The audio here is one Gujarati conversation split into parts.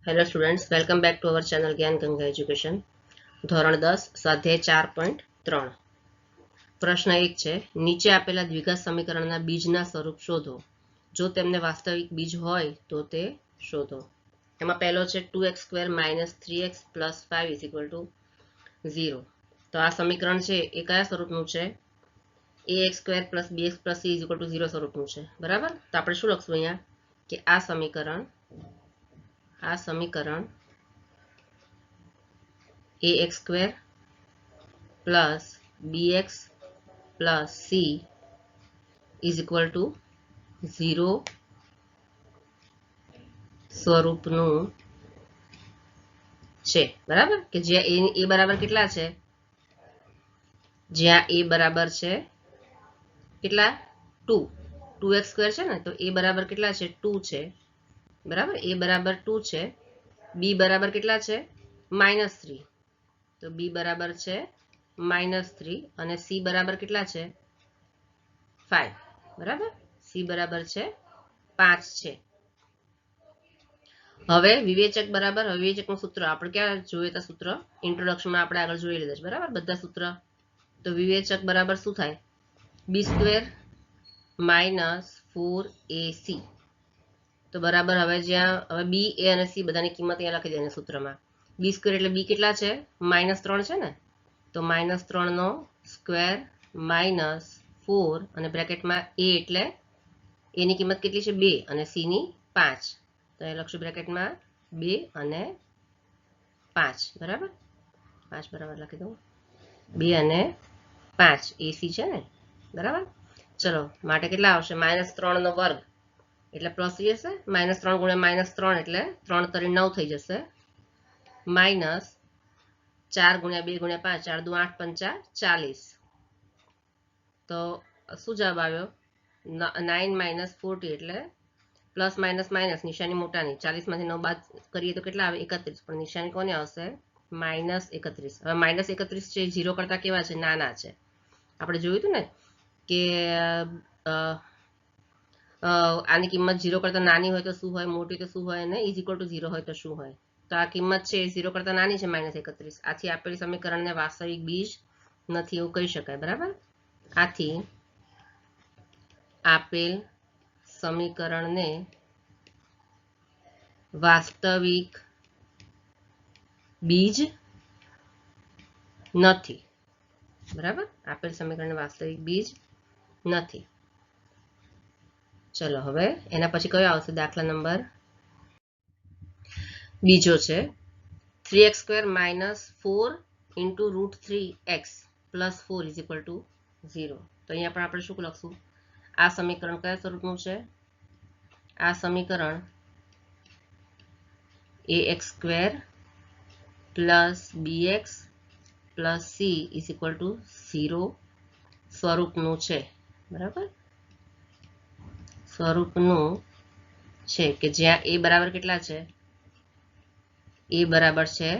Hello students, welcome back to our channel જ્ઞાન ગંગા એજ્યુકેશન. ધોરણ 10 સ્વાધ્યાય 4.3. પ્રશ્ન 1 છે, નીચે આપેલા દ્વિઘાત સમીકરણના બીજના સ્વરૂપ શોધો. જો તેમને વાસ્તવિક બીજ હોય તો તે શોધો. એમાં પહેલો છે 2x² - 3x + 5 = 0. તો આ સમીકરણ છે એ કયા સ્વરૂપનું છે? ax² + bx + c = 0 સ્વરૂપનું છે. બરાબર. તો આપણે શું લખશું અહીંયા કે આ સમીકરણ ax² + bx + c = 0 સ્વરૂપનું છે. બરાબર. કે જ્યાં a બરાબર કેટલા છે? જ્યાં a બરાબર છે કેટલા? 2. 2x² છે ને, તો a બરાબર કેટલા છે? 2 છે. બરાબર. a બરાબર 2 છે. b બરાબર કેટલા છે? -3. તો b બરાબર છે -3 અને c બરાબર કેટલા છે? 5. બરાબર. c બરાબર છે 5 છે. હવે વિવેચક બરાબર. વિવેચકનું સૂત્ર આપણે ક્યાં જોઈએ? તો સૂત્ર ઇન્ટ્રોડક્શનમાં આપણે આગળ જોઈ લીધા છે. બરાબર. બધા સૂત્ર. તો વિવેચક બરાબર શું થાય? b² - 4ac. તો બરાબર. હવે b, a અને c બધાની કિંમત અહીંયા લખી દેવાની સૂત્રમાં. b² એટલે b કેટલા છે? -3 છે ને, તો -3 નો સ્ક્વેર -4 અને બ્રેકેટમાં a એટલે a ની કિંમત કેટલી છે? 2 અને c ની 5. તો એ લખશું બ્રેકેટમાં 2 અને 5. બરાબર. 5 બરાબર લખી દઉં. 2 અને 5 ac છે ને. બરાબર. ચલો, માટે કેટલા આવશે? -3 નો વર્ગ એટલે પ્લસ થઈ જશે. -3 × -3 એટલે 3 તરી 9 થઈ જશે. -4 × 2 × 5 4 દુ 8 પંચા 40. તો શું જવાબ આવ્યો? 9 - 40 એટલે પ્લસ માઇનસ માઇનસ નિશાની મોટાની. 40 માંથી 9 બાદ કરીએ તો કેટલા આવે? 31. પણ નિશાની કોને આવશે? -31. હવે -31 છે 0 કરતા કેવા છે? નાના છે. આપણે જોયું હતું ને કે આની કિંમત 0 કરતા નાની હોય તો શું હોય? મોટી તો શું હોય? અને = 0 હોય તો શું હોય? તો આ કિંમત છે 0 કરતા નાની છે -31. આથી આપેલ સમીકરણને વાસ્તવિક બીજ નથી એવું કહી શકાય. બરાબર. આથી આપેલ સમીકરણને વાસ્તવિક બીજ નથી. બરાબર. આપેલ સમીકરણને વાસ્તવિક બીજ નથી. ચલો, હવે એના પછી કયો આવશે? દાખલા નંબર બીજો છે 3x² - 4 × √3x + 4 = 0. તો અહીંયા પણ આપણે શું લખશું? આ સમીકરણ કયા સ્વરૂપનું છે? આ સમીકરણ ax² + bx + c = 0 સ્વરૂપનું છે. બરાબર. સ્વરૂપનું છે કે જ્યાં a બરાબર કેટલા છે? a બરાબર છે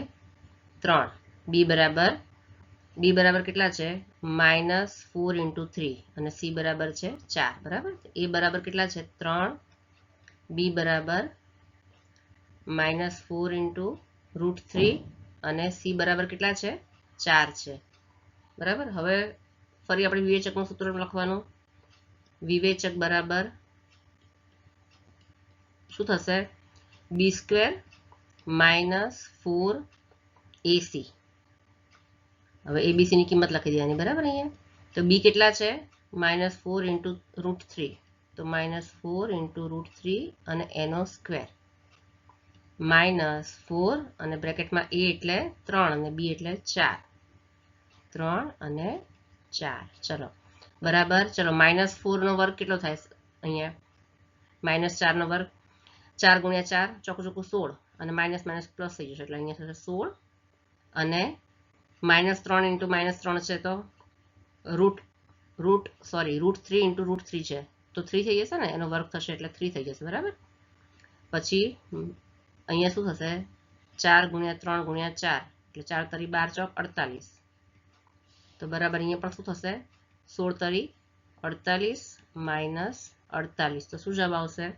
3. b બરાબર કેટલા છે? -4 × 3 અને c બરાબર છે 4. બરાબર. a બરાબર કેટલા છે? 3. b બરાબર -4 × √3 અને c બરાબર કેટલા છે? 4 છે. બરાબર. હવે ફરી આપણે વિવેચકનું સૂત્ર લખવાનું. વિવેચક બરાબર શું થશે? b² - 4ac. હવે abc ની કિંમત લખી દેવાની. બરાબર. અહીંયા તો b કેટલા છે? -4 × √3. તો -4 × √3 અને એનો સ્ક્વેર -4 અને બ્રેકેટમાં a એટલે 3 અને b એટલે 4. 3 અને 4. ચલો, બરાબર. ચલો, -4 નો વર્ગ કેટલો થાય? અહીંયા -4 નો વર્ગ 4 × 4 ચોખ્ખું 16 અને માઇનસ માઇનસ પ્લસ થઈ જશે એટલે અહીંયા થશે 16 અને -3 × -3 છે તો √3 × √3 છે તો 3 થઈ જશે ને. એનો વર્ગ થશે એટલે 3 થઈ જશે. બરાબર. પછી અહીંયા શું થશે? 4 × 3 × 4 એટલે 4 તરી 12 ચોક 48. તો બરાબર. અહીંયા પણ શું થશે? 16 તરી 48 -48. તો શું જવાબ આવશે?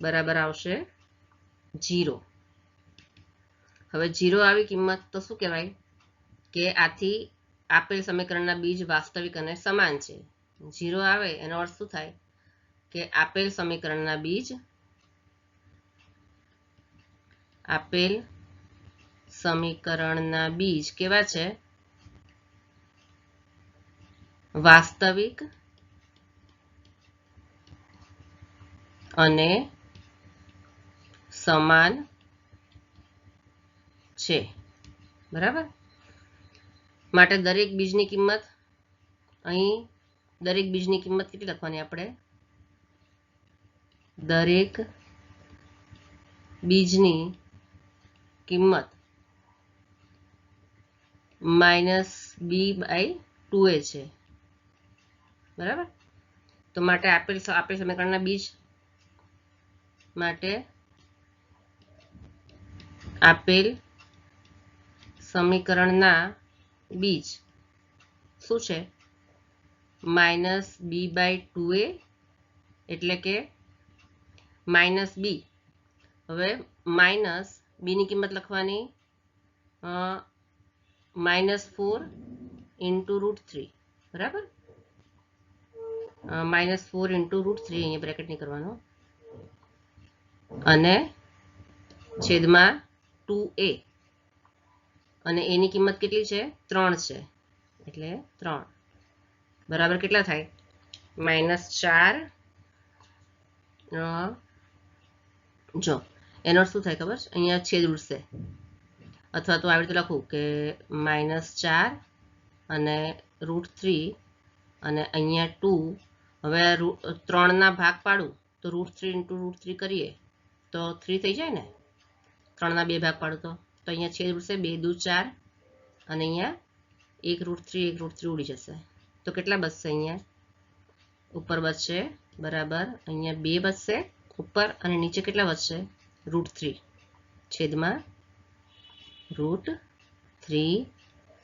બરાબર આવશે 0. હવે 0 આવી કિંમત તો શું કહેવાય કે આથી આપેલ સમીકરણના બીજ વાસ્તવિક અને સમાન છે. 0 આવે એનો અર્થ શું થાય કે આપેલ સમીકરણના બીજ કેવા છે? વાસ્તવિક અને સમાન છે. બરાબર? માટે દરેક બીજની કિંમત અહીં દરેક બીજની કિંમત કેટલી લખવાની આપણે? દરેક બીજની કિંમત -b/2a છે. બરાબર? તો માટે આપેલ સમીકરણના બીજ માટે આપેલ સમીકરણના બીજ શું છે? -b/2a એટલે કે -b. હવે માઇનસ b ની કિંમત લખવાની -4 × √3. બરાબર? -4 × √3 અહીંયા બ્રેકેટ નહીં કરવાનો, અને છેદમાં 2a, અને એની કિંમત કેટલી છે? 3 છે, એટલે 3 બરાબર કેટલા થાય? -4. જો એનો શું થાય ખબર છે? અહીંયા છેદ ઉડશે, અથવા તો આવી રીતે લખું કે -4 અને √3 અને અહીંયા 2. હવે 3 ભાગ પાડું તો √3 × √3 કરીએ તો 3 થઈ જાય ને? 3 2 ભાગ પાડું તો અહીંયા છેદ ઉડશે, 2 દુ 4, અને અહીંયા 1 √3 ઉડી જશે. તો કેટલા બચશે? અહીંયા ઉપર બચશે બરાબર, અહીંયા 2 બચશે ઉપર, અને નીચે કેટલા બચશે? √3 છેદમાં √3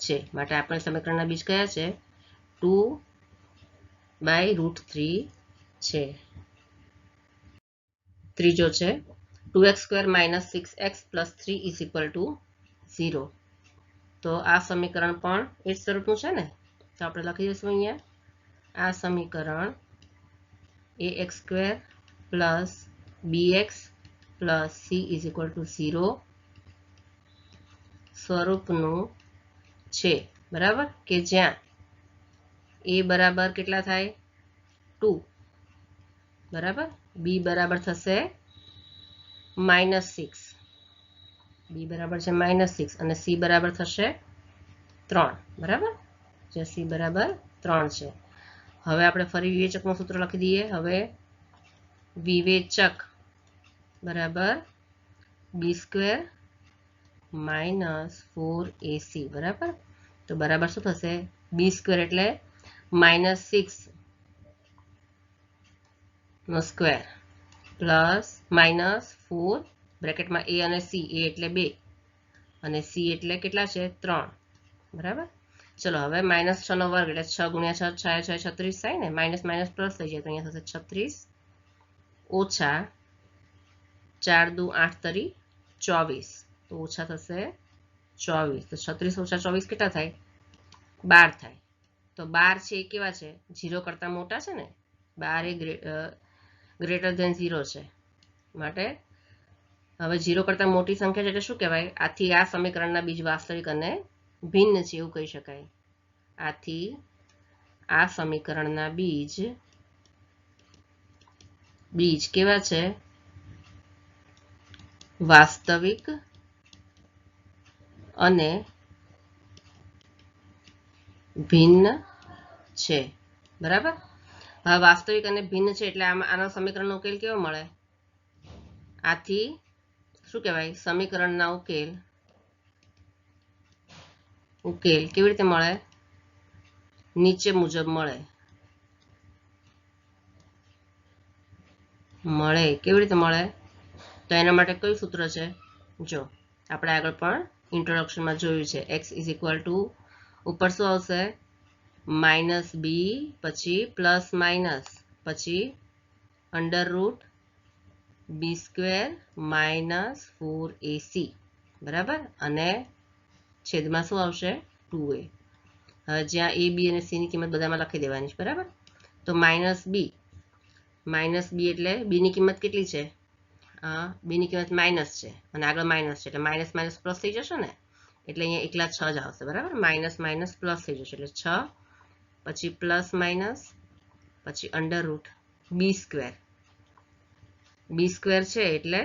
છે. માટે આપણા સમીકરણના બીજ કયા છે? 2/√3 છે. ત્રીજો છે 2x² - 6x + 3 = 0. તો આ સમીકરણ પણ એ જ સ્વરૂપનું છે ને? તો આપણે લખી દઈશું અહીંયા આ સમીકરણ ax² + bx + c = 0 સ્વરૂપનું છે. બરાબર? કે જ્યાં a બરાબર કેટલા થાય? 2. બરાબર? b બરાબર થશે -6. b બરાબર છે -6, અને c બરાબર થશે 3. બરાબર? જે c બરાબર 3 છે. હવે આપણે ફરી વિવેચકનું સૂત્ર લખી દઈએ. હવે વિવેચક બરાબર b² - 4ac. બરાબર? તો બરાબર શું થશે? b² એટલે -6 નો સ્ક્વેર પ્લસ -4 બ્રેકેટમાં a અને c. a એટલે 2 અને c એટલે કેટલા છે? 3. બરાબર? ચલો હવે -6 નો વર્ગ એટલે 6 × 6 6 6 36 થાય ને? માઇનસ માઇનસ પ્લસ થઈ જાય તો અહીંયા થશે 36 ઓછા 4 દુ 8 તરી 24, તો ઓછા થશે 24. તો 36 ઓછા 24 કેટલા થાય? 12 થાય. તો 12 છે એ કેવા છે? 0 કરતા મોટા છે ને? 12 એ ગ્રેટર ધેન 0 છે. માટે હવે 0 કરતા મોટી સંખ્યા છે એટલે શું કહેવાય? આથી આ સમીકરણના બીજ વાસ્તવિક અને ભિન્ન છે એવું કહી શકાય. આથી આ સમીકરણના બીજ કેવા છે? વાસ્તવિક અને ભિન્ન છે. બરાબર? હવે વાસ્તવિક અને ભિન્ન છે એટલે આનો સમીકરણનો ઉકેલ કેવો મળે? આથી શું કહેવાય? સમીકરણના ઉકેલ કેવી રીતે મળે? નીચે મુજબ મળે. કેવી રીતે મળે? તો એના માટે કયું સૂત્ર છે? જો આપણે આગળ પણ ઇન્ટ્રોડક્શનમાં જોયું છે. x = ઉપર શું આવશે? -b, પછી પ્લસ માઇનસ, પછી √b² - 4ac. બરાબર, અને છેદમાં શું આવશે 2a. હવે જ્યાં a b અને c ની કિંમત બધામાં લખી દેવાની છે. બરાબર, તો માઇનસ b એટલે b ની કિંમત કેટલી છે? b ની કિંમત માઇનસ છે અને આગળ માઇનસ છે એટલે માઇનસ માઇનસ પ્લસ થઈ જશે ને, એટલે અહીંયા એકલા 6 જ આવશે. બરાબર, માઇનસ માઇનસ પ્લસ થઈ જશે એટલે 6, પછી પ્લસ માઇનસ, પછી under route b square. b square છે એટલે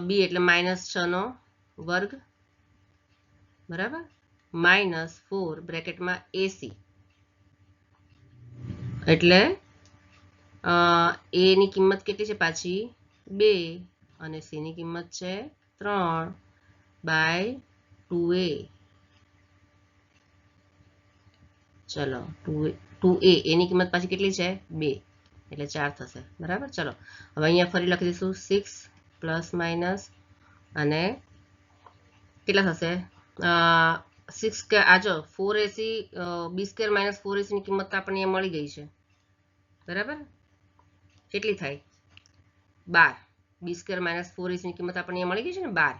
b એટલે -6 નો વર્ગ, બરાબર, -4 બ્રેકેટમાં ac એટલે a ની કિંમત કેટલી છે પાછી 2 અને c ની કિંમત છે 3/2a. ચલો 2a એની કિંમત પાછી કેટલી છે 2 એટલે 4 થશે. બરાબર, ચલો હવે અહીંયા ફરી લખી દઈશું 6 પ્લસ માઇનસ અને કેટલા થશે 6 કે આજો 4ac b square minus 4ac ની કિંમત આપણને અહીંયા મળી ગઈ છે. બરાબર, કેટલી થાય 12. b સ્ક્વેર માઇનસ 4ac ની કિંમત આપણને અહીંયા મળી ગઈ છે ને 12.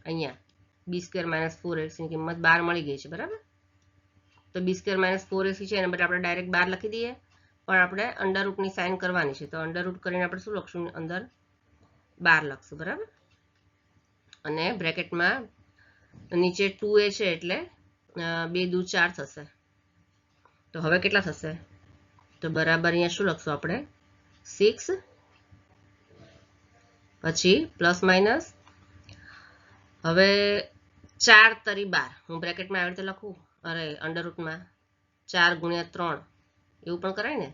અહીંયા b સ્ક્વેર માઇનસ 4ac ની કિંમત 12 મળી ગઈ છે. બરાબર, તો b સ્ક્વેર માઇનસ 4ac છે એને બદલે આપણે ડાયરેક્ટ 12 લખી દઈએ, પણ આપણે અંડર રૂટની સાઇન કરવાની છે તો અંડર રૂટ કરીને આપણે શું લખશું અંદર 12 લખશું. બરાબર, અને બ્રેકેટમાં નીચે 2a છે એટલે 2 દુ 4 થશે. તો હવે કેટલા થશે? તો બરાબર અહીંયા શું લખશું આપણે 6 પછી પ્લસ માઇનસ, હવે 4 તરી 12 હું બ્રેકેટમાં આવી રીતે લખું, અરે અંડર રૂટમાં 4 ગુણ્યા 3 એવું પણ કરાય ને,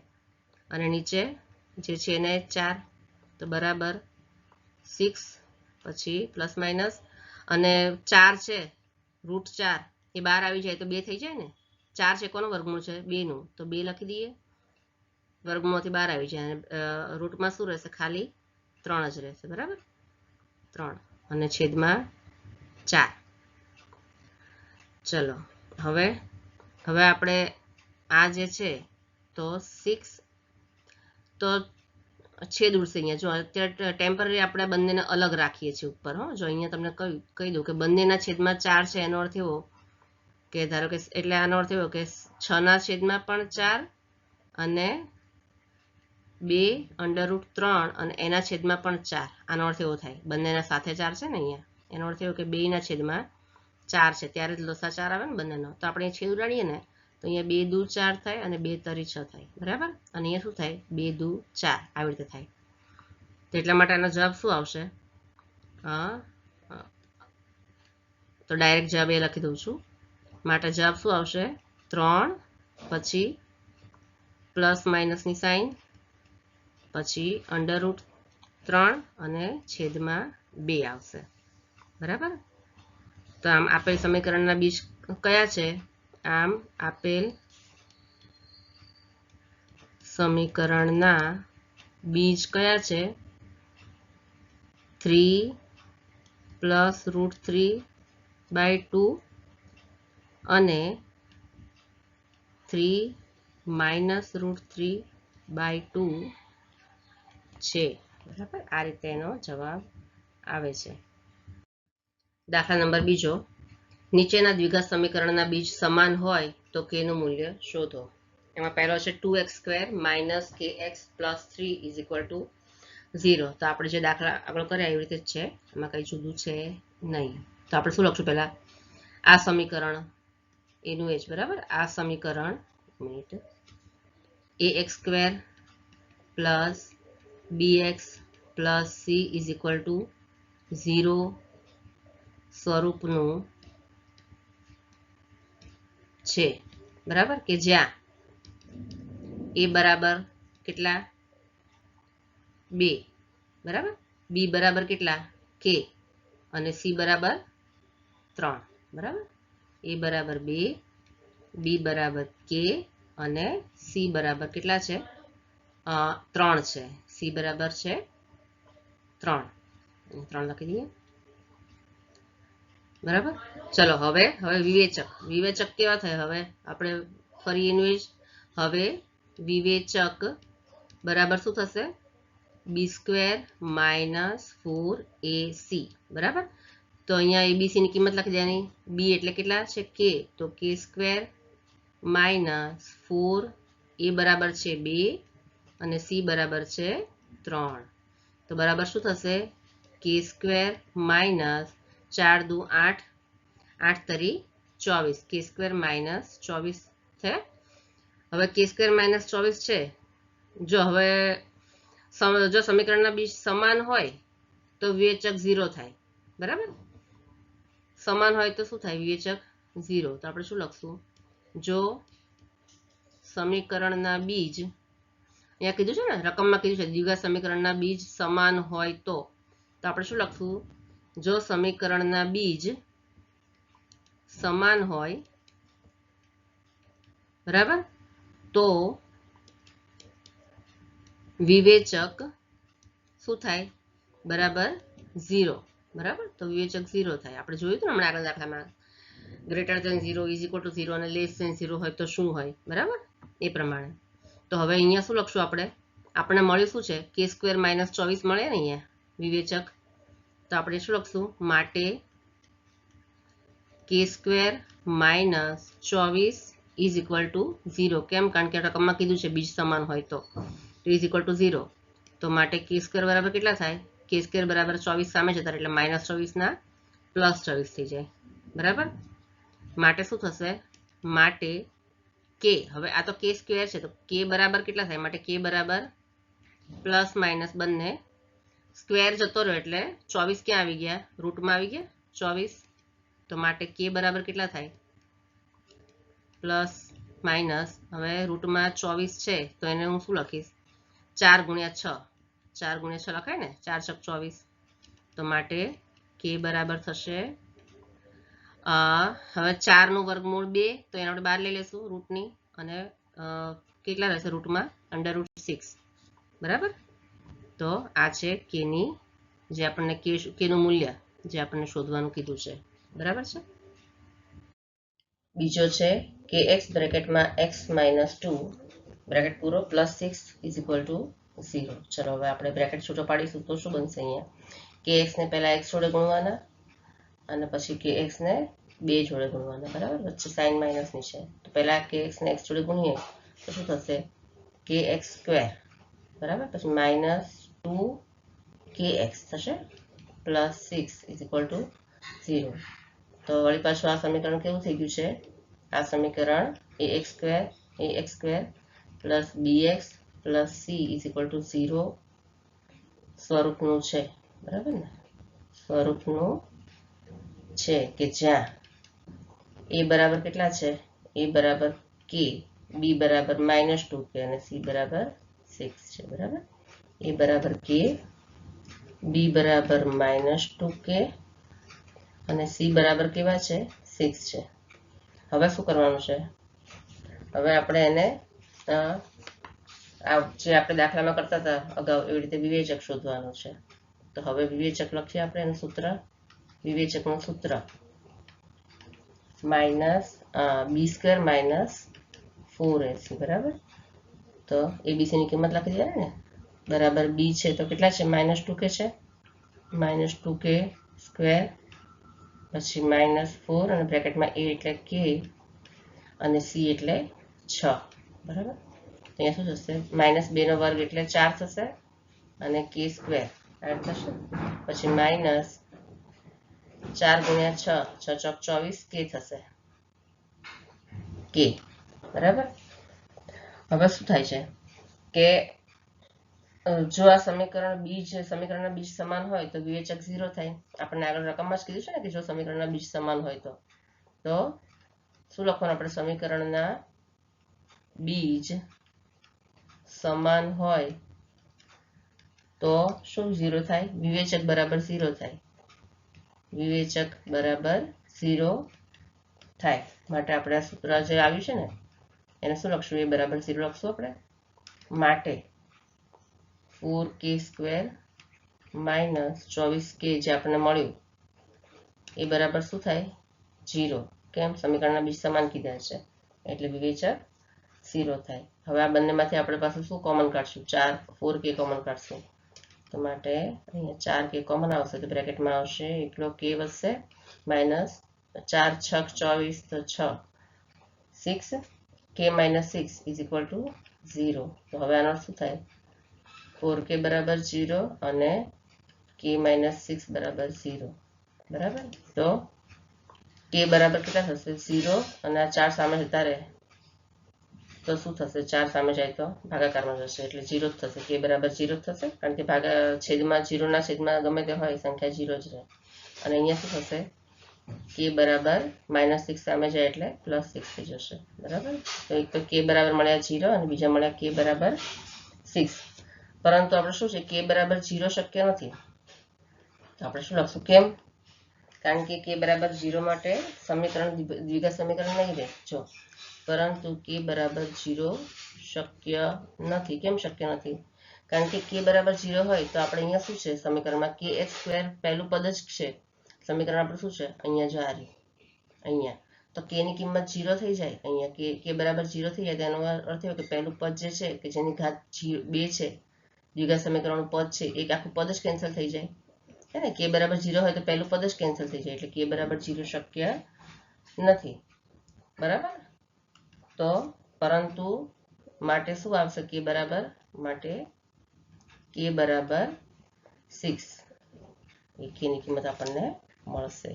અને નીચે જે છે એને 4, તો બરાબર 6 પછી પ્લસ માઇનસ, અને 4 છે રૂટ 4 એ 12 આવી જાય તો 2 થઈ જાય ને. 4 છે કોનું વર્ગમૂળ છે 2 નું, તો 2 લખી દઈએ, વર્ગમૂળથી 12 આવી જાય અને રૂટમાં શું રહેશે ખાલી 3 જ રહેશે. બરાબર, 3 અને છેદમાં 4. ચલો હવે આપણે આ જે છે તો 6 તો છેદ ઉડશે અહીંયા. જો અત્યારે ટેમ્પરરી આપણે બંનેને અલગ રાખીએ છીએ ઉપર. જો અહીંયા તમને કહી દઉં કે બંનેના છેદમાં 4 છે એનો અર્થ એવો કે ધારો કે એટલે આનો અર્થ એવો કે 6 ના છેદમાં પણ 4 અને 2 અંડર રૂટ 3 અને એના છેદમાં પણ 4. આનો અર્થ એવો થાય બંનેના સાથે 4 છે ને અહીંયા, એનો અર્થ એવો કે 2 ના છેદમાં 4 છે ત્યારે જ લસા 4 આવે ને બંનેનો. તો આપણે છેદ ઉડાડીએ ને તો અહીંયા 2 દુ 4 થાય અને 2 તરી 6 થાય. બરાબર, અને અહીંયા શું થાય 2 દુ 4 આવી રીતે થાય. તો એટલા માટે આનો જવાબ શું આવશે? તો ડાયરેક્ટ જવાબ એ લખી દઉં છું. માટે જવાબ શું આવશે 3 પછી પ્લસ માઇનસની સાઇન, પછી અંડર રૂટ 3 અને છેદમાં 2 આવશે. બરાબર, તો આમ આપેલ સમીકરણના બીજ કયા છે? આમ આપેલ સમીકરણના બીજ કયા છે? 3 પ્લસ રૂટ 3/2 અને 3 માઇનસ રૂટ 3/2 છે. બરાબર, આ રીતે એનો જવાબ આવે છે. દાખલા નંબર બીજો, નીચેના દ્વિઘાત સમીકરણના બીજ સમાન હોય તો k નું મૂલ્ય શોધો. એમાં પહેલો છે 2x² માઇનસ kx પ્લસ 3 = 0. તો આપણે જે દાખલા આગળ કર્યા એવી રીતે જ છે, એમાં કંઈ જુદું છે નહીં. તો આપણે શું લખશું પહેલા? આ સમીકરણ એનું એ જ. બરાબર, આ સમીકરણ ax² plus bx plus c = 0 સ્વરૂપનું છે. બરાબર, કે જ્યાં a બરાબર કેટલા 2, બરાબર, b બરાબર કેટલા k અને c બરાબર 3. બરાબર, a બરાબર 2, b બરાબર k અને c બરાબર કેટલા છે 3 છે, c બરાબર છે 3. 3 લખી દઈએ. બરાબર, ચલો હવે વિવેચક કેવા થાય? હવે આપણે ફરી એનું જ. હવે વિવેચક બરાબર શું થશે? બી સ્ક્વેર માઇનસ 4ac બરાબર. તો અહીંયા એબીસી ની કિંમત લખી દેવાની. બી એટલે કેટલા છે કે, તો કે સ્ક્વેર માઇનસ 4 એ બરાબર છે 2 અને સી બરાબર છે 3. તો બરાબર શું થશે, કે સ્ક્વેર માઇનસ 4 દુ 8, 8 તરી 24, કે સ્ક્વેર માઇનસ 24 છે. હવે કે સ્ક્વેર માઇનસ 24 છે. જો સમીકરણના બીજ સમાન હોય તો વિવેચક 0 થાય બરાબર. સમાન હોય તો શું થાય, વિવેચક 0. તો આપણે શું લખશું, જો સમીકરણના બીજ, અહીંયા કીધું છે ને, રકમમાં કીધું છે દ્વિઘાત સમીકરણના બીજ સમાન હોય તો આપણે શું લખશું, જો સમીકરણના બીજ સમાન હોય બરાબર, તો વિવેચક શું થાય, બરાબર 0 બરાબર. તો વિવેચક 0 થાય. આપણે જોયું હતું હમણાં આગળ દાખલામાં, greater than 0 is equal to 0 અને લેસ ધેન 0 હોય તો શું હોય બરાબર, એ પ્રમાણે. તો હવે અહીંયા શું લખશું આપણે મળ્યું શું છે, કે સ્ક્વેર માઇનસ 24 મળે ને અહીંયા વિવેચક. તો આપણે શું લખશું, માટે કે square minus 24 is equal to 0. કેમ, કારણ કે રકમમાં કીધું છે બીજ સમાન હોય તો ઇઝ ઇક્વલ ટુ 0. તો માટે કે સ્ક્વેર બરાબર કેટલા થાય, કે સ્ક્વેર બરાબર 24 સામે જતા એટલે માઇનસ 24 ના પ્લસ 24 થઈ જાય બરાબર. માટે શું થશે, માટે કે, હવે આ તો કે સ્ક્વેર છે તો કે બરાબર કેટલા થાય, માટે કે બરાબર પ્લસ માઇનસ બંને, સ્ક્વેર જતો રહ્યો એટલે 24 ક્યાં આવી ગયા, રૂટમાં આવી ગયા 24. તો માટે કે બરાબર કેટલા થાય, પ્લસ માઇનસ, હવે રૂટમાં 24 છે તો એને હું શું લખીશ, 4 ગુણ્યા 6, 4 ગુણ્યા 6 લખાય ને, 4 છક 24. તો માટે કે બરાબર થશે, હવે 4 નું વર્ગમૂળ 2, તો એને આપણે બહાર લઈ લેશું રૂટની, અને કેટલા રહેશે રૂટમાં, √6 બરાબર. તો આ છે કેની, જે આપણને કેનું મૂલ્ય જે આપણને શોધવાનું કીધું છે બરાબર છે. બીજો છે કે એક્સ બ્રેકેટમાં x માઇનસ 2 બ્રેકેટ પૂરો પ્લસ 6 ઇઝ ઇક્વલ ટુ 0. ચલો હવે આપણે બ્રેકેટ છૂટો પાડીશું તો શું બનશે, અહીંયા કે એક્સ ને પહેલા x જોડે ગુણવાના અને પછી કે એક્સ ને 2 જોડે ગુણવાના બરાબર, વચ્ચે સાઇન માઇનસ ની છે. તો પહેલા કે એક્સ ને x જોડે ગુણીએ તો શું થશે, કે એક્સ સ્ક્વેર બરાબર, પછી માઇનસ 2 કે એક્સ થશે પ્લસ 6 ઇઝ ઇક્વલ ટુ 0. તો વળી પાછું આ સમીકરણ કેવું થઈ ગયું છે, આ સમીકરણ ax square plus bx plus c is equal to 0 સ્વરૂપનું છે બરાબર ને, સ્વરૂપનું છે કે જ્યાં a બરાબર કેટલા છે, a બરાબર k, b બરાબર -2k અને c બરાબર 6 છે બરાબર. a બરાબર k, b બરાબર -2k અને c બરાબર કેવા છે, 6 છે. હવે શું કરવાનું છે, હવે આપણે એને જે આપણે દાખલામાં કરતા હતા અગાઉ એવી રીતે વિવેચક શોધવાનું છે. તો હવે વિવેચક લખીએ આપણે એનું સૂત્ર, વિવેચકનું સૂત્ર માઇનસ બી સ્ક્વેર માઇનસ 4ac બરાબર. તો એબીસી ની કિંમત લખી દેવાની ને, બરાબર બી છે તો કેટલા છે, -2k છે, -2k સ્ક્વેર પછી -4 અને બ્રેકેટમાં a એટલે k અને c એટલે 6 બરાબર. અહીંયા શું થશે, -2 નો વર્ગ એટલે 4 થશે અને k સ્ક્વેર 8 થશે, પછી માઇનસ 4 ગુણ્યા 6, 6 ચોક 24 કે થશે કે બરાબર. હવે શું થાય છે કે જો આ સમીકરણના બીજ સમાન હોય તો વિવેચક 0 થાય. આપણને આગળ રકમમાં જ કીધું છે ને કે જો સમીકરણના બીજ સમાન હોય તો શું લખવાનું, આપણે સમીકરણના બીજ સમાન હોય તો શું 0 થાય, વિવેચક બરાબર 0 થાય, વિવેચક બરાબર 0 થાય. માટે આપણે આ સૂત્ર જે આવ્યું છે ને એને શું લખશું, એ બરાબર 0 લખશું આપણે. માટે 4k સ્ક્વેર માઇનસ 24k જે આપણને મળ્યું એ બરાબર શું થાય, 0. કેમ, સમીકરણના બીજ સમાન કીધા છે એટલે વિવેચક 0 થાય. હવે આ બંનેમાંથી આપણે પાછું શું કોમન કાઢશું, 4k કોમન કાઢશું તો માટે અહીંયા 4k કોમન આવશે તો બ્રેકેટમાં આવશે એકલો k વધશે માઇનસ 4 6 24 તો 6 6 k minus 6 is equal to 0 તો હવે આનો શું થાય 4k બરાબર 0 અને k minus 6 બરાબર 0 બરાબર તો k બરાબર કેટલા થશે 0 અને આ 4 સામે જતા રહે તો શું થશે 4 સામે જાય તો ભાગાકારમાં જશે એટલે 0 જ થશે k બરાબર 0 જ થશે કારણ કે છેદમાં 0 ના છેદમાં ગમે તે હોય સંખ્યા 0 જ રહે અને અહીંયા શું થશે k બરાબર -6 સામે જાય એટલે +6 થઈ જશે બરાબર તો એક તો k બરાબર મળ્યા 0 અને બીજા મળ્યા k બરાબર 6 પરંતુ આપણે શું છે k બરાબર 0 શક્ય નથી તો આપણે શું લખશું કેમ કારણ કે k બરાબર 0 માટે સમીકરણ દ્વિઘાત સમીકરણ નહીં રહે જો પરંતુ k બરાબર 0 શક્ય નથી કેમ શક્ય નથી કારણ કે k બરાબર 0 હોય તો આપણે અહીંયા શું છે સમીકરણમાં kx² પહેલું પદ જ છે સમીકરણ આપણું શું છે અહીંયા જો આ અહીંયા તો k ની કિંમત 0 થઈ જાય અહીંયા k બરાબર 0 થઈ જાય તેનો અર્થ એવો કે પહેલું પદ જે છે કે જેની ઘાત 2 છે દ્વિઘાત સમીકરણનું પદ છે એક આખું પદ જ કેન્સલ થઈ જાય હે ને k બરાબર 0 હોય તો પહેલું પદ જ કેન્સલ થઈ જાય એટલે k બરાબર 0 શક્ય નથી બરાબર તો પરંતુ માટે શું આવશે k બરાબર માટે k બરાબર 6 એ k ની કિંમત આપણને મળશે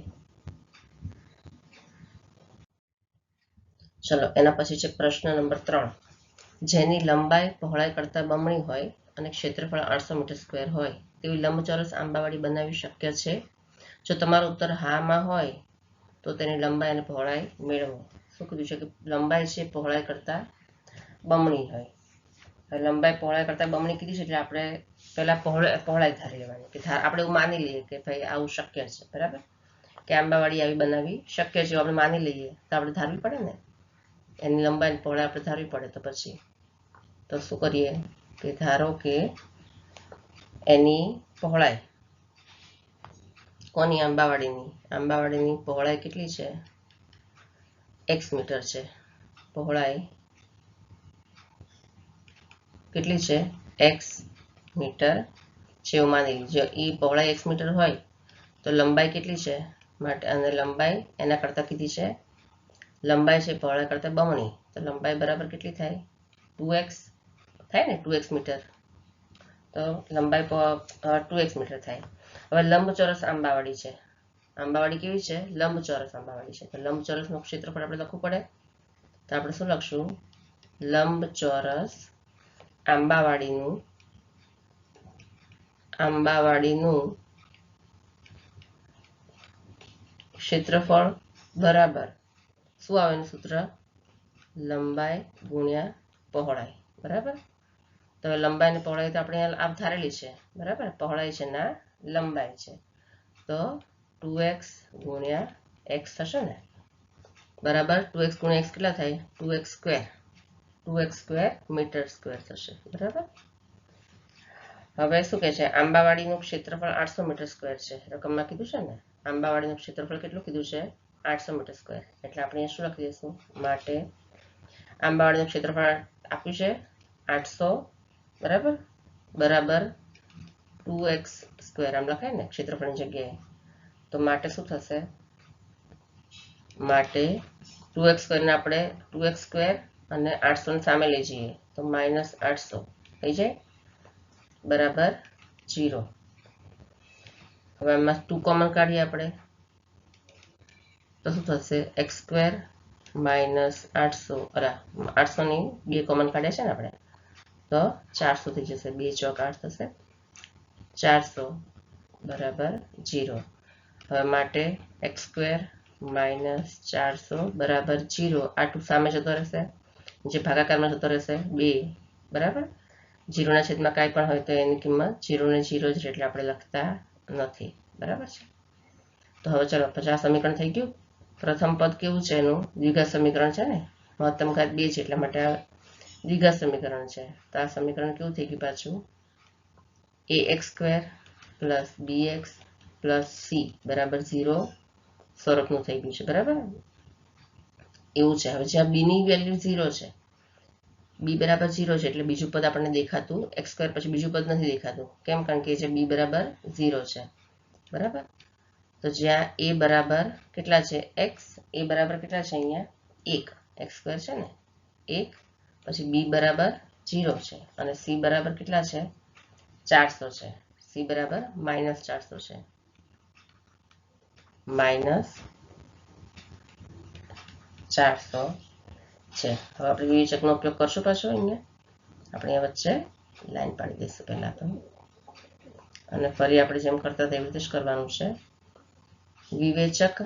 ચલો એના પછી છે પ્રશ્ન નંબર 3 જેની લંબાઈ પહોળાઈ કરતા બમણી હોય અને ક્ષેત્રફળ 800 મીટર સ્ક્વેર હોય તેવી લંબચોરસ આંબાવાડી બનાવવી શક્ય છે જો તમારો ઉત્તર હામાં હોય તો તેની લંબાઈ અને પહોળાઈ મેળવો શું કીધું છે કે લંબાઈ છે પહોળાઈ કરતા બમણી હોય લંબાઈ પહોળાઈ કરતા બમણી કીધી છે એટલે આપણે પહેલા પહોળાઈ ધારી લેવાની કે આપણે એવું માની લઈએ કે ભાઈ આવું શક્ય છે બરાબર કે આંબાવાડી આવી બનાવવી શક્ય છે આપણે માની લઈએ તો આપણે ધારવી પડે ને એની લંબાઈ પહોળાઈ આપણે ધારવી પડે તો પછી તો શું કરીએ કે ધારો કે એની પહોળાઈ કોની આંબાવાડીની પહોળાઈ કેટલી છે x મીટર છે પહોળાઈ કેટલી છે x મીટર છે એવું માની લીધું એ પહોળાઈ x મીટર હોય તો લંબાઈ કેટલી છે માટે અને લંબાઈ એના કરતા કીધી છે લંબાઈ છે પહોળાઈ કરતા બમણી તો લંબાઈ બરાબર કેટલી થાય 2x થાય ને 2x મીટર તો લંબાઈ 2x મીટર થાય હવે લંબચોરસ આંબાવાડી છે આંબાવાડી કેવી છે લંબચોરસ આંબાવાડી છે તો લંબચોરસનું ક્ષેત્રફળ આપણે લખવું પડે તો આપણે શું લખશું લંબચોરસ આંબાવાડીનું ક્ષેત્રફળ બરાબર શું આવે એનું સૂત્ર લંબાઈ ગુણ્યા પહોળાઈ બરાબર તો લંબાઈ અને પહોળાઈ તો આપણે આપ ધારેલી છે બરાબર પહોળાઈ છે ના લંબાઈ છે તો 2x ગુણ્યા x થશે ને બરાબર 2x ગુણ્યા x કેટલા થાય 2x સ્ક્વેર મીટર સ્ક્વેર થશે બરાબર હવે શું કહે છે આંબાવાડીનું ક્ષેત્રફળ 800 મીટર સ્ક્વેર છે રકમમાં કીધું છે ને આંબાવાડીનું ક્ષેત્રફળ કેટલું કીધું છે 800 મીટર સ્ક્વેર એટલે આપણે શું લખી દઈશું માટે આંબાવાડીનું ક્ષેત્રફળ આપ્યું છે 800 બરાબર બરાબર 2x સ્ક્વેર આમ લખાય ને ક્ષેત્રફળની જગ્યાએ તો માટે શું થશે માટે 2x સ્ક્વેરને આપણે 2x સ્ક્વેર અને 800 ની સામે લઈ જઈએ તો -800 થઈ જાય બરાબર 0 હવે આમાં 2 કોમન કાઢીએ આપણે તો શું થશે x સ્ક્વેર -800 અરે 800 ની 2 કોમન કાઢ્યા છે ને આપણે તો 400 થઈ જશે 2 ચોક 8 થશે 400 બરાબર 0 હવે માટે x સ્ક્વેર -400 બરાબર 0 આ 2 સામે જતો રહેશે જે ભાગાકારમાં જતો રહેશે 2 બરાબર 0 ના છેદમાં કાંઈ પણ હોય તો એની કિંમત 0 ને 0 જ એટલે આપણે લખતા નથી બરાબર છે તો હવે ચાલો 50 સમીકરણ થઈ ગયું પ્રથમ પદ કેવું છે એનું દ્વિઘાત સમીકરણ છે ને મહત્તમ ઘાત 2 છે એટલા માટે આ દ્વિઘાત સમીકરણ છે તો આ સમીકરણ કેવું થઈ ગયું પાછું ax² + bx + c બરાબર 0 સ્વરૂપનું થઈ ગયું છે બરાબર એવું છે હવે જ્યાં b ની વેલ્યુ 0 છે બી બરાબર 0 છે એટલે બીજું પદ આપણને દેખાતું એક્સ સ્ક્વેર પછી બીજું પદ નથી દેખાતું. કેમ? કારણ કે જે બી બરાબર 0 છે. બરાબર. તો જ્યાં એ બરાબર કેટલા છે? એક્સ. એ બરાબર કેટલા છે અહીંયા? 1. એક્સ સ્ક્વેર છે ને 1. પછી બી બરાબર 0 છે અને સી બરાબર કેટલા છે? 400 છે. સી બરાબર -400 છે. -400 છે. હવે આપણે વિવેચકનો ઉપયોગ કરશું પાછો અહીંયા. આપણે અહીંયા વચ્ચે લાઈન પાડી દઈશું પહેલા તો, અને ફરી આપણે જેમ કરતા હતા એવી રીતે જ કરવાનું છે. વિવેચક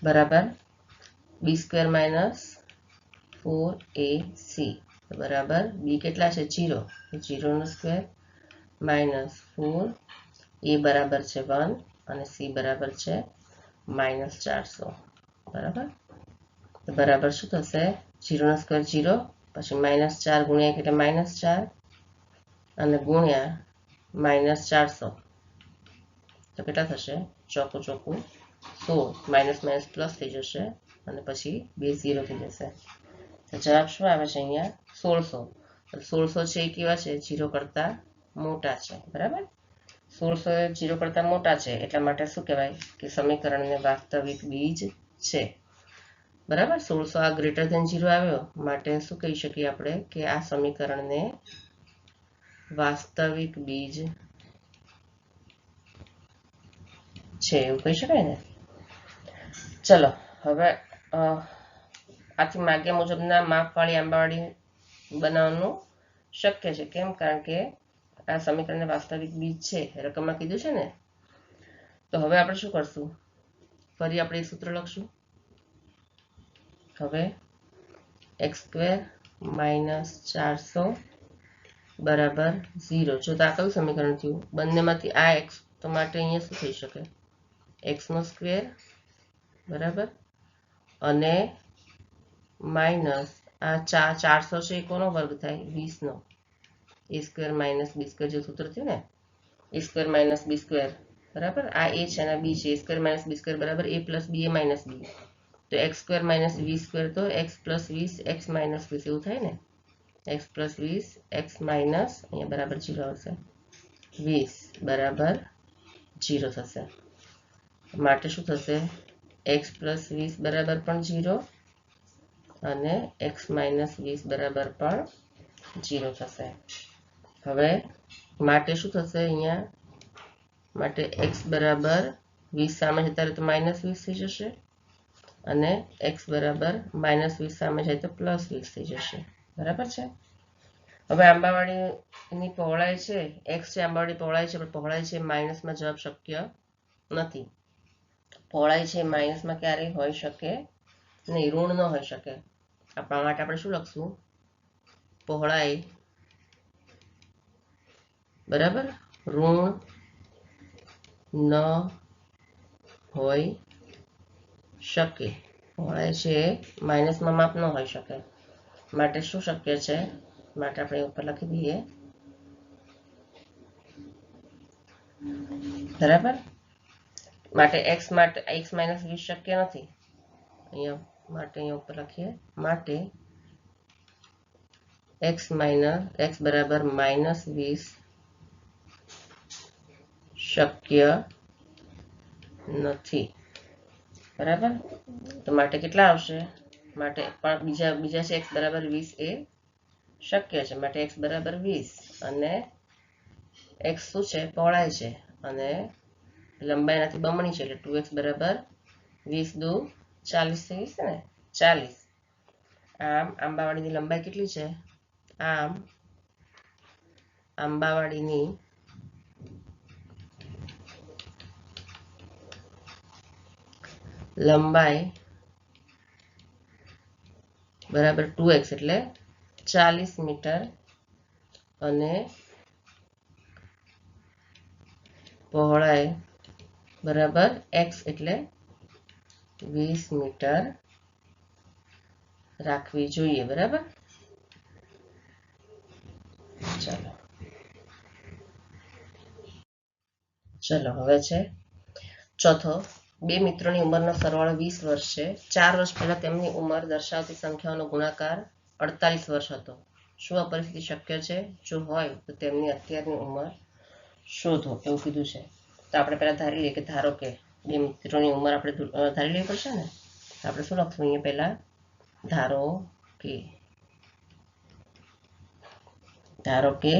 બરાબર b² - 4ac બરાબર બી કેટલા છે? 0. 0 સ્ક્વેર -4. એ બરાબર છે 1 અને સી બરાબર છે -400. બરાબર. તો બરાબર શું થશે? 0 સ્ક્વેર 0, પછી -4 ગુણ્યા એટલે -4 અને ગુણ્યા -400 તો કેટલા થશે? ચોખ્ખું 16 - પ્લસ થઈ જશે અને પછી 2 0 થઈ જશે. તો જવાબ શું આવે છે અહીંયા? 1600. 1600 છે એ કેવા છે? 0 કરતા મોટા છે. બરાબર. 1600 0 કરતા મોટા છે એટલા માટે શું કહેવાય કે સમીકરણને વાસ્તવિક બીજ છે. બરાબર. 1600 આ ગ્રેટર ધેન 0 આવ્યો માટે શું કહી શકીએ આપણે કે આ સમીકરણને વાસ્તવિક બીજ છે એવું કહી શકાય ને. ચલો હવે આથી માગ્યા મુજબના માપવાળી આંબાવાળી બનાવવાનું શક્ય છે. કેમ? કારણ કે આ સમીકરણને વાસ્તવિક બીજ છે રકમમાં કીધું છે ને. તો હવે આપણે શું કરશું? ફરી આપણે એક સૂત્ર લખશું. હવે x² - 400 બરાબર 0. જો તો આ કયું સમીકરણ થયું? બંનેમાંથી આ x તો માટે અહીંયા શું થઈ શકે? x² બરાબર અને માઇનસ આ 400 છે એ કોનો વર્ગ થાય? 20 નો. a² - b² જે સૂત્ર થયું ને, a² - b² બરાબર. આ a છે અને b છે. a² - b² બરાબર a + b a - b. તો x² - v² તો x + 20 x - 20 એવું થાય ને. x + 20 x માઇનસ અહીંયા બરાબર 0 આવશે. 20 બરાબર 0 થશે. માટે શું થશે? x + 20 બરાબર પણ 0 અને x - 20 બરાબર પણ 0 થશે. હવે માટે શું થશે અહીંયા? માટે x બરાબર 20 સામે જતા રહે તો -20 થઈ જશે અને x બરાબર -20 સામે જાય તો +20 થઈ જશે. બરાબર છે. હવે આંબાવાડીની પહોળાઈ છે x છે, આંબાવાડી પહોળાઈ છે, પણ પહોળાઈ છે માઇનસમાં જવાબ શક્ય નથી. પહોળાઈ છે માઇનસમાં ક્યારેય હોઈ શકે નહીં, ઋણ ન હોઈ શકે. આપણા માટે આપણે શું લખશું? પહોળાઈ બરાબર ઋણ ન હોઈ શકે. પહોળાઈ છે માઇનસમાં માપ ન હોઈ શકે માટે શું શક્ય છે? માટે આપણે ઉપર લખી દઈએ. બરાબર. માટે x - 20 શક્ય નથી. અહીંયા માટે અહીંયા ઉપર લખીએ. માટે x બરાબર -20 શક્ય નથી. બરાબર. તો માટે કેટલા આવશે? માટે પણ બીજા છે x બરાબર 20 એ શક્ય છે. માટે x બરાબર 20 અને x શું છે? પહોળાઈ છે અને લંબાઈ નથી બમણી છે એટલે 2x બરાબર 20 દુ 40 થઈ જશે ને. 40. આમ આંબાવાડીની લંબાઈ કેટલી છે? આમ આંબાવાડીની લંબાઈ બરાબર 2x એટલે 40 મીટર અને પહોળાઈ બરાબર x એટલે 20 મીટર રાખવી જોઈએ. બરાબર. ચલો હવે છે ચોથો. બે મિત્રોની ઉંમરનો સરવાળો 20 વર્ષ છે. 4 વર્ષ પહેલા તેમની ઉંમર દર્શાવતી સંખ્યાઓનો ગુણાકાર 48 વર્ષ હતો. શું આ પરિસ્થિતિ શક્ય છે? જો હોય તો તેમની અત્યારની ઉંમર શોધો એવું કીધું છે. તો આપણે પહેલા ધારી લઈએ કે ધારો કે બે મિત્રોની ઉંમર આપણે ધારી લેવી પડશે ને. આપણે શું લખશું અહીંયા પહેલા? ધારો કે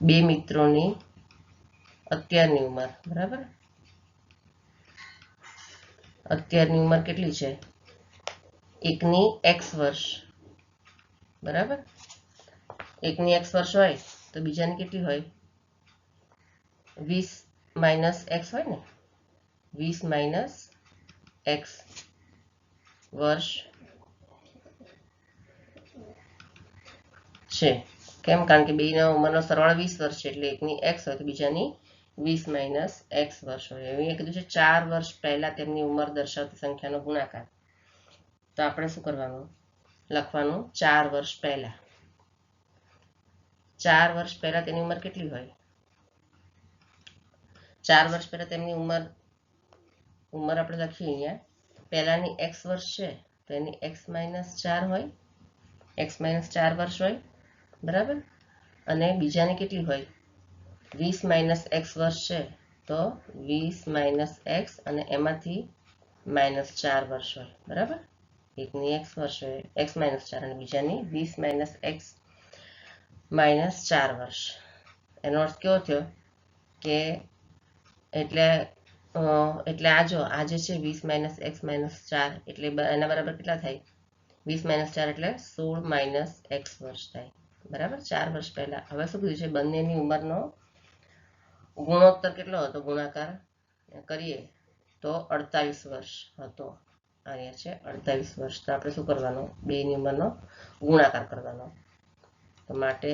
બે મિત્રોની અત્યારની ઉંમર, બરાબર? અત્યારની ઉંમર કેટલી છે? એકની x વર્ષ, બરાબર? એકની x વર્ષ હોય તો બીજાની કેટલી હોય? 20 - x હોય ને, 20 - x વર્ષ છે. કેમ? કારણ કે બેના ઉંમરનો સરવાળો 20 વર્ષ છે, એટલે એકની x હોય તો બીજાની 20 - x વર્ષ હોય. એવું કીધું છે 4 વર્ષ પહેલા તેમની ઉંમર દર્શાવતી સંખ્યાનો ગુણાકાર. તો આપણે શું કરવાનું? લખવાનું 4 વર્ષ પહેલા. 4 વર્ષ પહેલા તેની ઉંમર કેટલી હોય? 4 વર્ષ પહેલા તેમની ઉંમર આપણે લખીએ અહીંયા. પહેલાની x વર્ષ છે તો એની x - 4 હોય, x - 4 વર્ષ હોય, બરાબર? અને બીજાની કેટલી હોય? 20 - x વર્ષ છે તો 20 - x અને એમાંથી -4 વર્ષ હોય, બરાબર? એકની x વર્ષ હોય, x - 4 અને બીજાની 20 - x -4 વર્ષ. એનો અર્થ કેવો થયો કે એટલે આ જો આ જે છે 20 - x -4 એટલે એના બરાબર કેટલા થાય? 20 - 4 એટલે 16 - x વર્ષ થાય, બરાબર? 4 વર્ષ પહેલા. હવે શું કીધું છે? બંનેની ઉંમરનો ગુણોત્તર કેટલો હતો? ગુણાકાર કરીએ તો 48 વર્ષ હતો. અહીંયા છે 48 વર્ષ. તો આપણે શું કરવાનું? બેની ઉંમરનો ગુણાકાર કરવાનો. તો માટે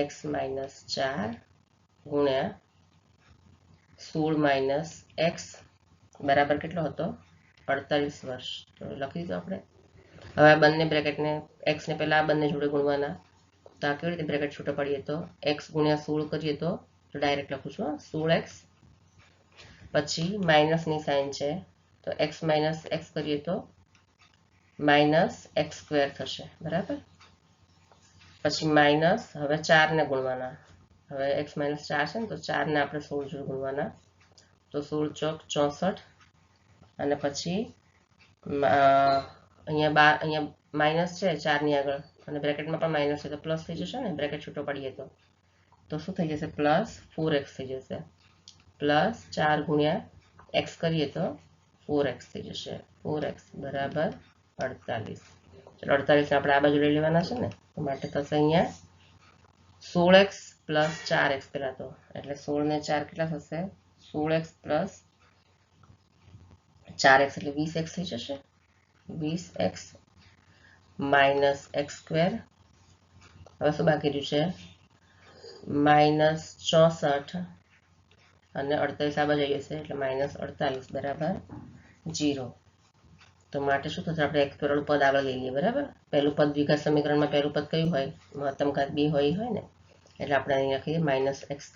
x - 4 ગુણ્યા 16 - x બરાબર કેટલો હતો? 48 વર્ષ. તો લખી દીધું આપણે. હવે બંને બ્રેકેટને x ને પહેલા આ બંને જોડે ગુણવાના. તો આ કેવી રીતે બ્રેકેટ છૂટા પાડીએ? તો x ગુણ્યા 16 કરીએ તો ડાયરેક્ટ લખું છું 16x, પછી માઇનસની સાઇન છે તો x - x કરીએ તો -x² થશે, બરાબર? પછી માઇનસ, હવે 4 ને ગુણવાના. હવે x - 4 છે ને તો 4 ને આપણે 16 જોડે ગુણવાના. તો 16 ચોક 64 અને પછી અહીંયા માઇનસ છે 4 ની આગળ અને બ્રેકેટમાં પણ માઇનસ છે તો પ્લસ થઈ જશે ને. બ્રેકેટ છૂટો પાડીએ તો શું થઈ જશે? +4x થઈ જશે. પ્લસ 4 ગુણ્યા x કરીએ તો 4x થઈ જશે. 4x બરાબર 48. ચલો 48 આપણે આ બાજુ લઈ લેવાના છે ને, તો માટે થશે અહીંયા 16x + 4x પહેલા તો, એટલે 16 ને 4 કેટલા થશે? 16x + 4x એટલે 20x થઈ જશે. 20x - x². હવે શું બાકી રહ્યું છે? -64 અને 48 આ બાજુ આવી જશે એટલે -48 બરાબર 0. તો માટે શું થશે? આપણે x વાળું પદ આગળ લઈ લઈએ, બરાબર? પહેલું પદ દ્વિઘાત સમીકરણમાં પહેલું પદ કયું હોય? મહત્તમ ઘાત 2 હોય ને, એટલે આપણે અહીં લખીએ -x²,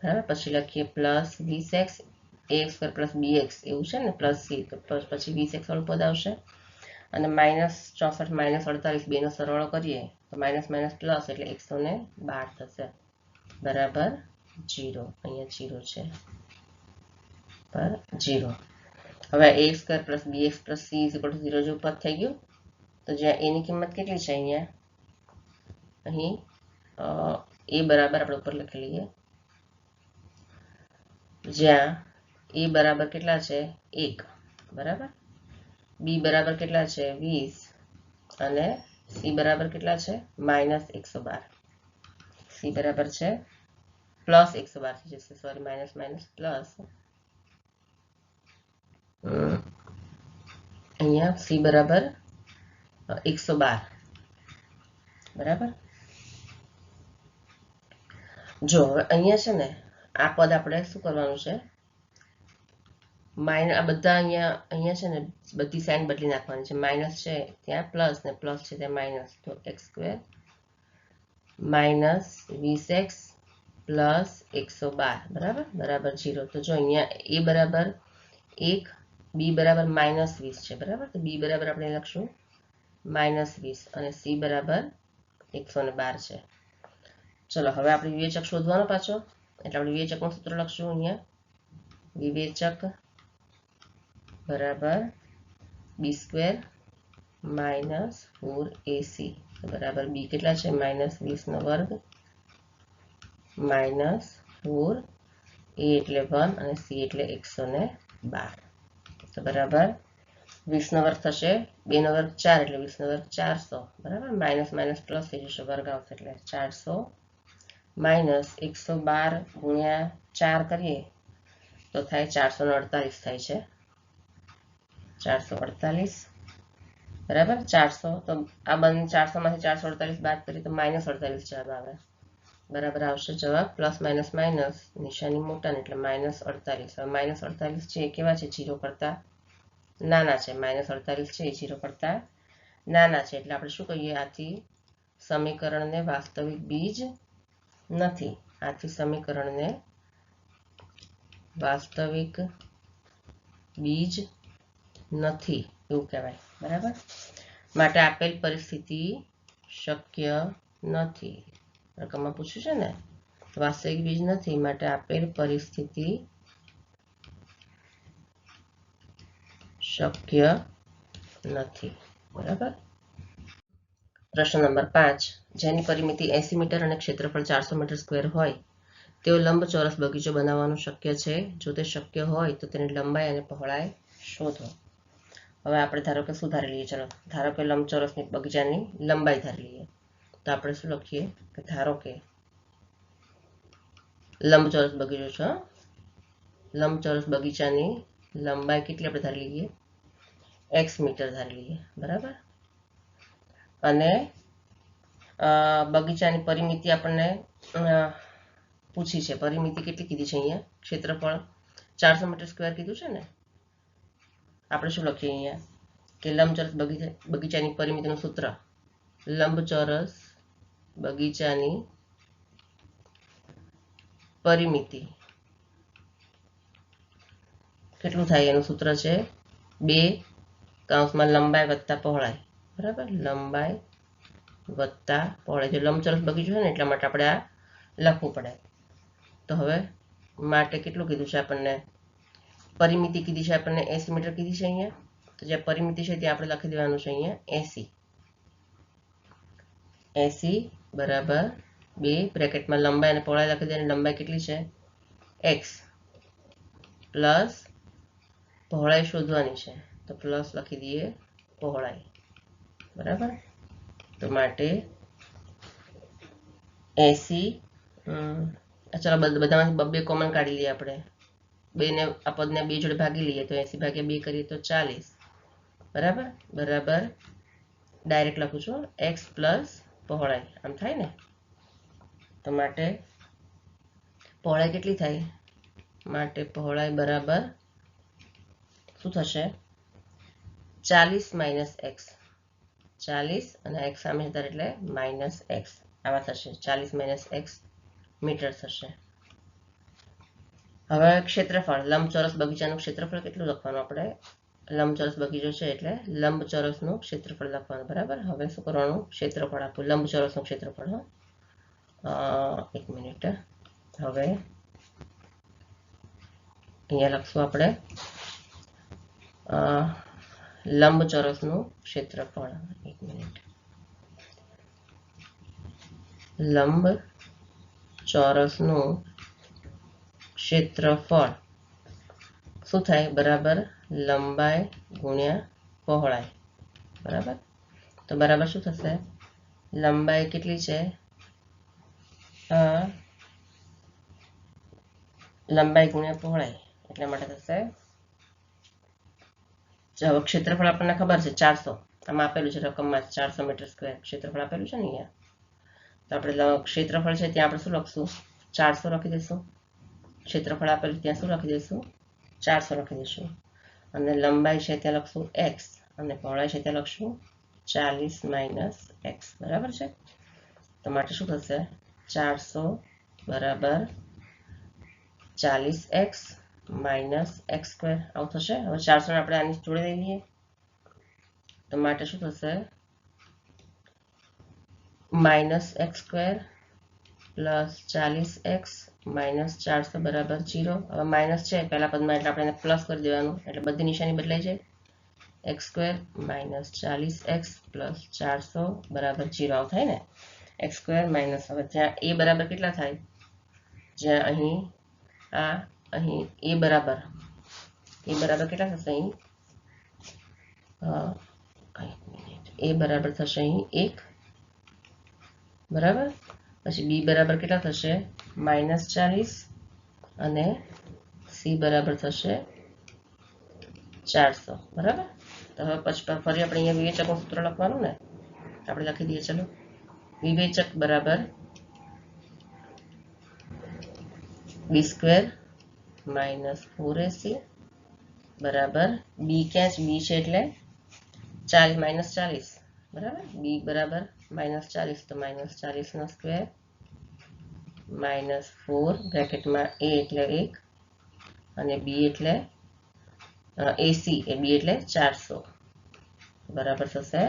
બરાબર? પછી લખીએ +20x, ax² + bx એવું છે ને, +c તો પછી 20x વાળું પદ આવશે. અને -64 - 48 બેનો સરવાળો કરીએ તો માઇનસ પ્લસ એટલે 112 થશે, બરાબર 0. અહીંયા 0 છે, પર 0. હવે a² + bx + c = 0 જેવું પદ થઈ ગયું. તો જ્યાં a ની કિંમત કેટલી છે? અહીંયા અહીં a બરાબર આપણે ઉપર લખી લઈએ. જ્યાં a બરાબર કેટલા છે? 1, બરાબર? b બરાબર કેટલા છે? 20 અને c બરાબર કેટલા છે? -112. c બરાબર છે +112 થઈ જશે, સોરી માઇનસ પ્લસ. અહીંયા c બરાબર 112, બરાબર? જો હવે અહીંયા છે ને આ પદ આપણે શું કરવાનું છે? આ બધા અહીંયા છે ને બધી સાઇન બદલી નાખવાની છે. માઇનસ છે ત્યાં પ્લસ ને પ્લસ છે ત્યાં માઇનસ. તો x² -20x + 112 બરાબર 0. તો જો અહીંયા a બરાબર 1, b બરાબર -20 છે, બરાબર? તો b બરાબર આપણે લખશું -20 અને c બરાબર 112 છે. ચલો હવે આપણે વિવેચક શોધવાનો પાછો, એટલે આપણે વિવેચકનું સૂત્ર લખશું અહીંયા. વિવેચક બરાબર b² - 4ac બરાબર b કેટલા છે? -20 નો વર્ગ -4, a એટલે 1 અને c એટલે 112. તો બરાબર 20 નો વર્ગ થશે, 2 નો વર્ગ 4 એટલે 20 નો વર્ગ 400 બરાબર. માઇનસ માઇનસ પ્લસ થઈ જશે, વર્ગ આવશે એટલે 400 -112 ગુણ્યા 4 કરીએ તો થાય 448 થાય છે. 448 બરાબર. 400 તો આ બંને 400 માંથી 448 બાદ કરીએ તો -48 જવાબ આવે. બરાબર આવશે જવાબ. પ્લસ માઇનસ માઇનસ નિશાની મોટા એટલે -48. હવે -48 છે એ કેવા છે? 0 કરતા નાના છે. -48 છે એ 0 કરતા નાના છે, એટલે આપણે શું કહીએ? આથી સમીકરણને વાસ્તવિક બીજ નથી. આથી સમીકરણને વાસ્તવિક બીજ નથી એવું કહેવાય. બરાબર. માટે આપેલ પરિસ્થિતિ શક્ય નથી. રકમમાં પૂછ્યું છે ને, વાસ્તવિક બીજ નથી, માટે આપેલ પરિસ્થિતિ શક્ય નથી. બરાબર. પ્રશ્ન નંબર 5. જેની પરિમિતિ 80 મીટર અને ક્ષેત્રફળ 400 મીટર સ્ક્વેર હોય તેઓ લંબચોરસ બગીચો બનાવવાનું શક્ય છે. જો તે શક્ય હોય તો તેની લંબાઈ અને પહોળાઈ શોધો. હવે આપણે ધારો કે શું ધારી લઈએ? ચલો ધારો કે લંબચોરસની બગીચાની લંબાઈ ધારી લઈએ. તો આપણે શું લખીએ કે ધારો કે લંબચોરસ બગીચો છે, લંબચોરસ બગીચાની લંબાઈ કેટલી આપણે ધારી લઈએ? x મીટર ધારી લઈએ. બરાબર. અને બગીચાની પરિમિતિ આપણને પૂછી છે. પરિમિતિ કેટલી કીધી છે અહીંયા? ક્ષેત્રફળ 400 મીટર સ્ક્વેર કીધું છે ને. આપણે શું લખીએ અહીંયા કે લંબચોરસ બગીચાની પરિમિતિનું સૂત્ર, લંબચોરસ બગીચાની પરિમિતિ કેટલું થાય? એનું સૂત્ર છે 2 કૌંસમાં લંબાઈ વત્તા પહોળાઈ. બરાબર. લંબાઈ વત્તા પહોળાઈ. જો લંબચોરસ બગીચો છે ને એટલા માટે આપણે આ લખવું પડે. તો હવે માટે કેટલું કીધું છે આપણને? પરિમિતિ કીધી છે આપણને 80 મીટર કીધી છે અહીંયા. તો જે પરિમિતિ છે ત્યાં આપણે લખી દેવાનું છે અહીંયા 80. 80 બરાબર 2 બ્રેકેટમાં લંબાઈ અને પહોળાઈ લખી દઈએ. લંબાઈ કેટલી છે? x પ્લસ પહોળાઈ શોધવાની છે તો પ્લસ લખી દઈએ પહોળાઈ. બરાબર. તો માટે 80, ચાલો બધામાંથી 2 કોમન કાઢી લઈએ આપણે. 2 ને આ પદને 2 જોડે ભાગી લઈએ તો 80 ભાગ્યા 2 કરીએ તો 40. બરાબર. બરાબર ડાયરેક્ટ લખું છું x પ્લસ પહોળાઈ. આમ થાય ને. તો માટે પહોળાઈ કેટલી થાય? માટે પહોળાઈ બરાબર શું થશે? 40 - x. 40 અને x સામે જતા એટલે -x આવા થશે. 40 - x મીટર થશે. હવે ક્ષેત્રફળ, લંબચોરસ બગીચાનું ક્ષેત્રફળ કેટલું લખવાનું આપણે? લંબચોરસ બગીચો છે એટલે લંબચોરસનું ક્ષેત્રફળ લખવાનું. બરાબર. હવે શું કરવાનું? ક્ષેત્રફળ આપવું, લંબચોરસનું ક્ષેત્રફળ. એક મિનિટ. હવે અહીંયા લખશું આપણે લંબચોરસનું ક્ષેત્રફળ. એક મિનિટ. લંબચોરસનું ક્ષેત્રફળ શું થાય? બરાબર લંબાઈ ગુણ્યા પહોળાઈ. બરાબર. તો બરાબર શું થશે? લંબાઈ કેટલી છે? લંબાઈ ગુણ્યા પહોળાઈ એટલા માટે થશે. હવે ક્ષેત્રફળ આપણને ખબર છે 400. આમાં આપેલું છે રકમમાં 400 મીટર સ્ક્વેર ક્ષેત્રફળ આપેલું છે ને અહીંયા. તો આપણે ક્ષેત્રફળ છે ત્યાં આપણે શું લખશું? 400 લખી દઈશું. ક્ષેત્રફળ આપેલું ત્યાં શું લખી દઈશું? 400 લખી દઈશું. અને લંબાઈ છે ત્યાં લખશું x અને પહોળાઈ છે ત્યાં લખશું 40 - x. બરાબર છે. તો માટે શું થશે? 400 બરાબર 40x - x². આવું થશે. હવે 400 ને આપણે આની જોડે લઈ લઈએ તો માટે શું થશે? Minus x square plus 40x minus 400 બરાબર 0. હવે માઇનસ છે પહેલા પદમાં એટલે આપણે એને પ્લસ કરી દેવાનું એટલે બધી નિશાની બદલાઈ જાય. X square minus 40x plus 400 બરાબર 0 આવું થાય ને. એક્સ સ્ક્વેર માઇનસ, હવે જ્યાં એ બરાબર કેટલા થાય, જ્યાં અહીં એ બરાબર કેટલા થશે અહીં, એ બરાબર થશે અહીં 1 બરાબર. પછી બી બરાબર કેટલા થશે માઇનસ 40 અને સી બરાબર થશે 400 બરાબર. તો હવે પછી ફરી આપણે અહીંયા વિવેચકનું સૂત્ર લખવાનું ને, આપણે લખી દઈએ. ચલો, વિવેચક બરાબર બી સ્ક્વેર માઇનસ 4ac બરાબર બી, ક્યાં છે બી છે એટલે માઇનસ 40 બરાબર. બી બરાબર માઇનસ 40 તો માઇનસ 40 નો સ્ક્વેર માઇનસ 4 બ્રેકેટમાં એ એટલે 1 અને બી એટલે એસી એ બી એટલે 400 બરાબર થશે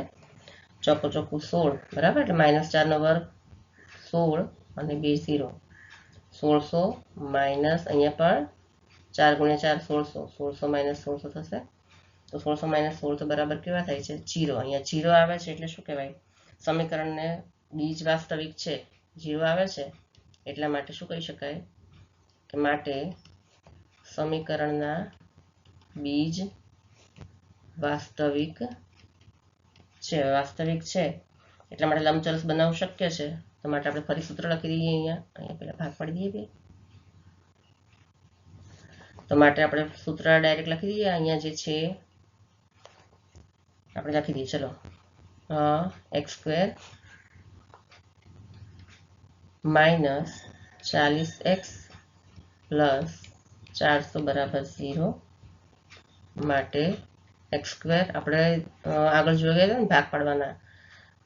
ચોખ્ખું 16 બરાબર. એટલે માઇનસ 4 નો વર્ગ 16 અને 2 0 1600 માઇનસ અહીંયા પણ 4 ગુણ્યા 4 1600 1600 માઇનસ 1600 થશે. તો 1600 માઇનસ 16 તો બરાબર કેવા થાય છે 0. અહીંયા 0 આવે છે એટલે શું કહેવાય, સમીકરણને બીજ વાસ્તવિક છે, 0 આવે છે એટલા માટે શું કહી શકાય કે માટે સમીકરણના બીજ વાસ્તવિક છે એટલા માટે લંબચોરસ બનાવવું શક્ય છે. તો માટે આપણે ફરી સૂત્ર લખી દઈએ. અહીંયા પેલા ભાગ પાડી દઈએ. તો માટે આપણે સૂત્ર ડાયરેક્ટ લખી દઈએ. અહીંયા જે છે આપણે લખી દઈએ. ચલો, x square minus 40x plus 400 બરાબર 0 માટે એક્સ સ્ક્વેર આપણે આગળ જોઈ ગયા ને ભાગ પાડવાના,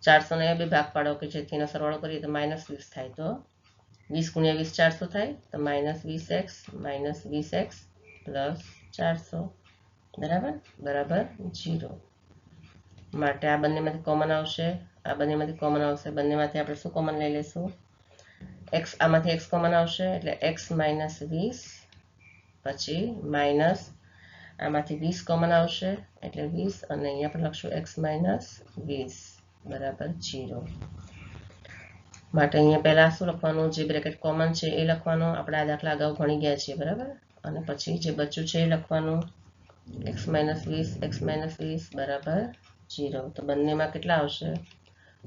400 ને બે ભાગ પાડો કે જેથી એનો સરવાળો કરીએ તો માઇનસ 20 થાય. તો 20 ગુણ્યા 20 400 થાય તો માઇનસ 20x પ્લસ 400 બરાબર 0 માટે આ બંનેમાંથી કોમન આવશે, બંનેમાંથી આપણે શું કોમન લઈ લઈશું, x, આમાંથી x કોમન આવશે એટલે x માઇનસ 20 પછી માઇનસ આમાંથી 20 કોમન આવશે એટલે 20 અને અહીંયા આપણે લખશું x માઇનસ 20 બરાબર 0 માટે અહીંયા પહેલા શું લખવાનું, જે બ્રેકેટ કોમન છે એ લખવાનું. આપણે આ દાખલા અગાઉ ભણી ગયા છીએ બરાબર. અને પછી જે બચ્યું છે એ લખવાનું, x માઇનસ 20 બરાબર 0. તો બંનેમાં કેટલા આવશે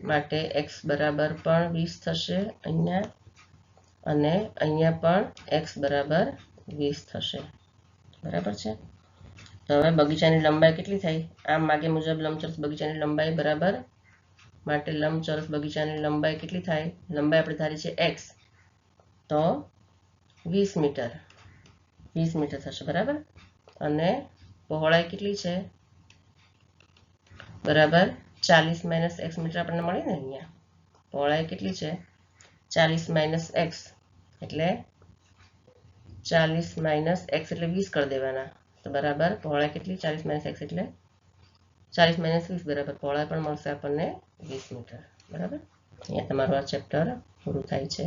માટે x બરાબર પણ 20 થશે અહીંયા અને અહીંયા પણ x બરાબર 20 થશે બરાબર છે. તો હવે બગીચાની લંબાઈ કેટલી થઈ, આમ માગે મુજબ લંબચોરસ બગીચાની લંબાઈ બરાબર, માટે લંબચોરસ બગીચાની લંબાઈ કેટલી થાય, લંબાઈ આપણે ધારી છે x તો 20 મીટર થશે બરાબર. અને પહોળાઈ કેટલી છે બરાબર 40 માઇનસ x મીટર આપણને મળે ને. અહીંયા પહોળાઈ કેટલી છે 40 માઇનસ x એટલે 40 માઇનસ x એટલે 20 કરી દેવાના. તો બરાબર પહોળાઈ કેટલી 40 માઇનસ x એટલે 40 માઇનસ 20 બરાબર પહોળાઈ પણ મળશે આપણને 20 મીટર બરાબર. અહીંયા તમારું આ ચેપ્ટર પૂરું થાય છે.